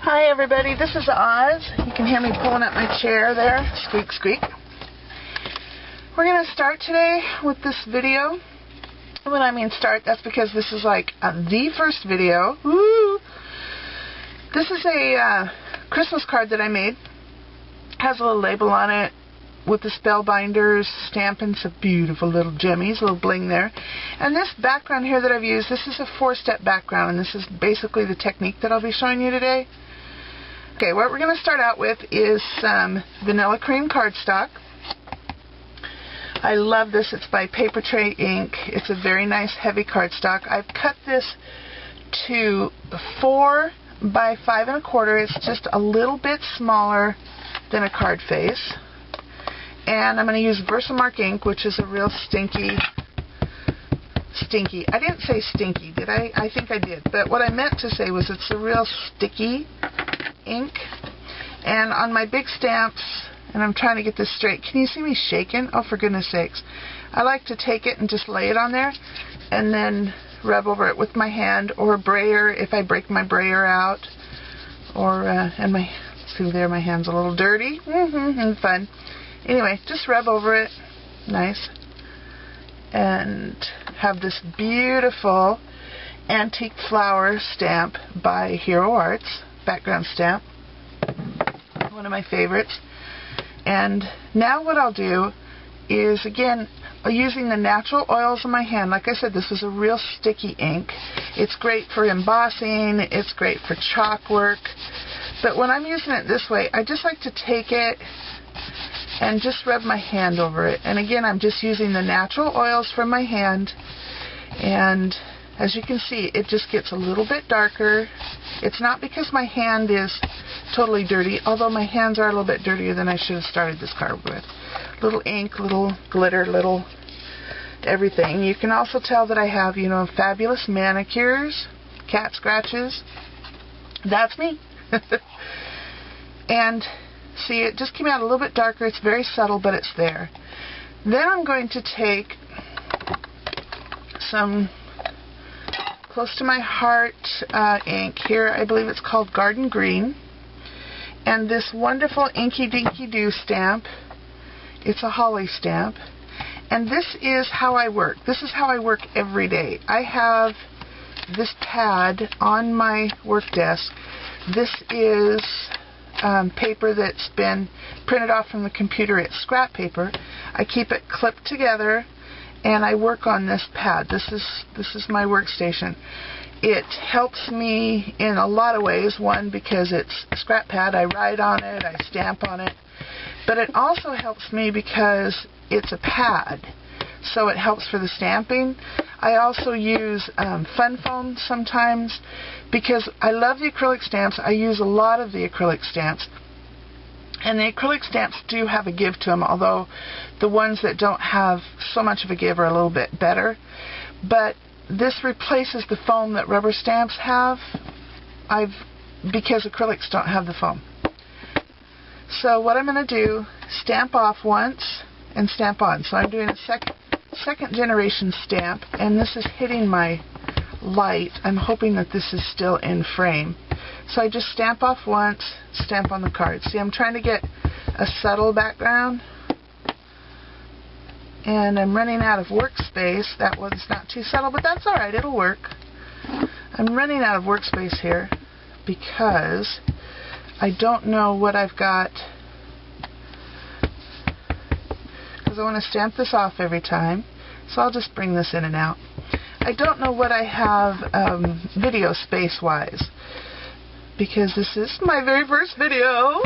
Hi everybody, this is Oz. You can hear me pulling up my chair there. Squeak, squeak. We're going to start today with this video. When I mean start, that's because this is like the first video. Woo! This is a Christmas card that I made. It has a little label on it with the spellbinders, stamp, and some beautiful little jimmies, little bling there. And this background here that I've used, this is a 4-step background, and this is basically the technique that I'll be showing you today. Okay, what we're going to start out with is some vanilla cream cardstock. I love this. It's by Paper Tray Ink. It's a very nice heavy cardstock. I've cut this to 4 by 5 1/4. It's just a little bit smaller than a card face. And I'm going to use Versamark ink, which is a real stinky. I didn't say stinky, did I? I think I did. But what I meant to say was it's a real sticky ink. And on my big stamps, and I'm trying to get this straight. Can you see me shaking? Oh, for goodness sakes. I like to take it and just lay it on there and then rub over it with my hand or a brayer if I break my brayer out. Or, and my, see there, my hand's a little dirty. And fun. Anyway, just rub over it. Nice. And have this beautiful antique flower stamp by Hero Arts. Background stamp. One of my favorites. And now what I'll do is, again, using the natural oils in my hand. Like I said, this is a real sticky ink. It's great for embossing. It's great for chalk work. But when I'm using it this way, I just like to take it and just rub my hand over it. And again, I'm just using the natural oils from my hand. And as you can see, it just gets a little bit darker. It's not because my hand is totally dirty, although my hands are a little bit dirtier than I should have started this card with. Little ink, little glitter, little everything. You can also tell that I have, you know, fabulous manicures, cat scratches. That's me. And see, it just came out a little bit darker. It's very subtle, but it's there. Then I'm going to take some close to my heart ink here. I believe it's called Garden Green. And this wonderful Inky Dinky Doo stamp. It's a holly stamp. And this is how I work. This is how I work every day. I have this pad on my work desk. This is paper that's been printed off from the computer. It's scrap paper. I keep it clipped together and I work on this pad. This is my workstation. It helps me in a lot of ways. One, because it's a scrap pad. I write on it. I stamp on it. But it also helps me because it's a pad. So it helps for the stamping. I also use fun foam sometimes because I love the acrylic stamps. I use a lot of the acrylic stamps. And the acrylic stamps do have a give to them, although the ones that don't have so much of a give are a little bit better. But this replaces the foam that rubber stamps have, because acrylics don't have the foam. So what I'm going to do, stamp off once and stamp on. So I'm doing a second generation stamp, and this is hitting my light. I'm hoping that this is still in frame. So I just stamp off once, stamp on the card. See, I'm trying to get a subtle background. And I'm running out of workspace. That one's not too subtle, but that's alright, it'll work. I'm running out of workspace here because I don't know what I've got, because I want to stamp this off every time. So I'll just bring this in and out. I don't know what I have video space-wise, because this is my very first video,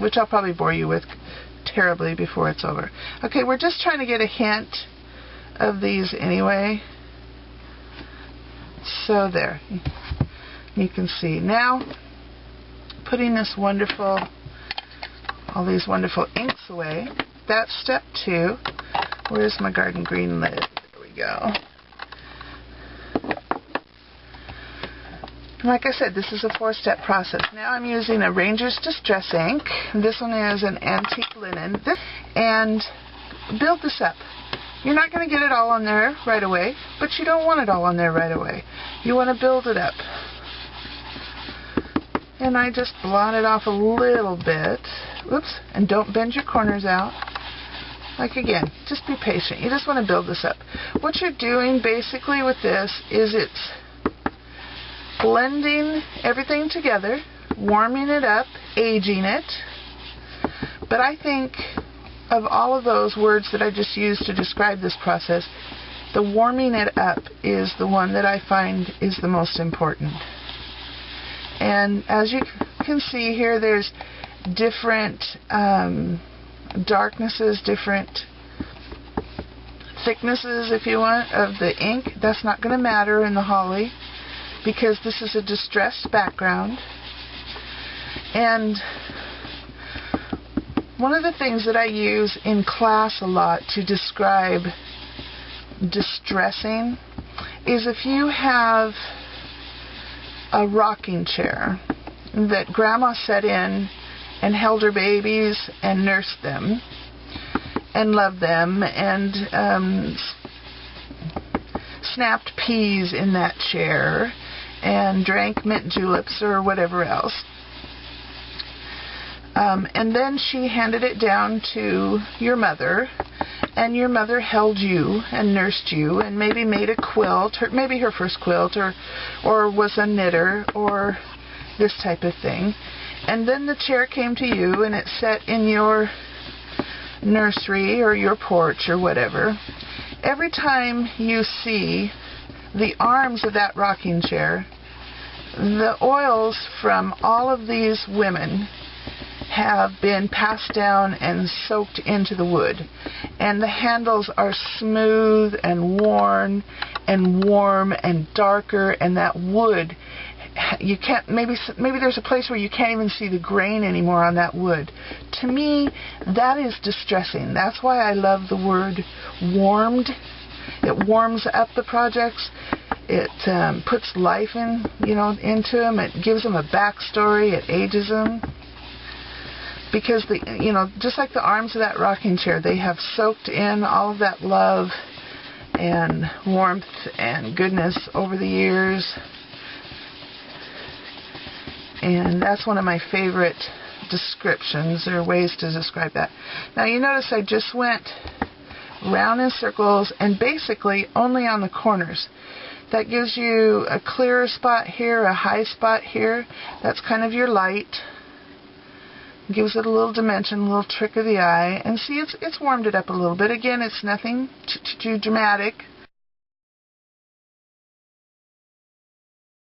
which I'll probably bore you with terribly before it's over. Okay, we're just trying to get a hint of these anyway. So there. You can see. Now, putting this wonderful, all these wonderful inks away. That's step 2. Where's my Garden Green lid? There we go. Like I said, this is a 4-step process. Now I'm using a Ranger's Distress ink. This one is an antique linen. And build this up. You're not going to get it all on there right away, but you don't want it all on there right away. You want to build it up. And I just blot it off a little bit. Oops, and don't bend your corners out. Like again, just be patient. You just want to build this up. What you're doing basically with this is it's blending everything together, warming it up, aging it. But I think of all of those words that I just used to describe this process, the warming it up is the one that I find is the most important. And as you can see here, there's different darknesses, different thicknesses, if you want, of the ink. That's not going to matter in the holly because this is a distressed background. And one of the things that I use in class a lot to describe distressing is if you have a rocking chair that Grandma sat in and held her babies and nursed them and loved them and snapped peas in that chair and drank mint juleps or whatever else. And then she handed it down to your mother, and your mother held you and nursed you and maybe made a quilt, or maybe her first quilt, or was a knitter, or this type of thing. And then the chair came to you and it sat in your nursery or your porch or whatever. Every time you see the arms of that rocking chair, the oils from all of these women have been passed down and soaked into the wood, and the handles are smooth and worn and warm and darker, and that wood, you can't, maybe there's a place where you can't even see the grain anymore on that wood. To me, that is distressing. That's why I love the word warmed. It warms up the projects. It puts life into them. It gives them a backstory. It ages them. Because just like the arms of that rocking chair, they have soaked in all of that love and warmth and goodness over the years. And that's one of my favorite descriptions or ways to describe that. Now you notice I just went round in circles and basically only on the corners. That gives you a clearer spot here, a high spot here. That's kind of your light. Gives it a little dimension, a little trick of the eye. And see, it's warmed it up a little bit. Again, it's nothing too dramatic.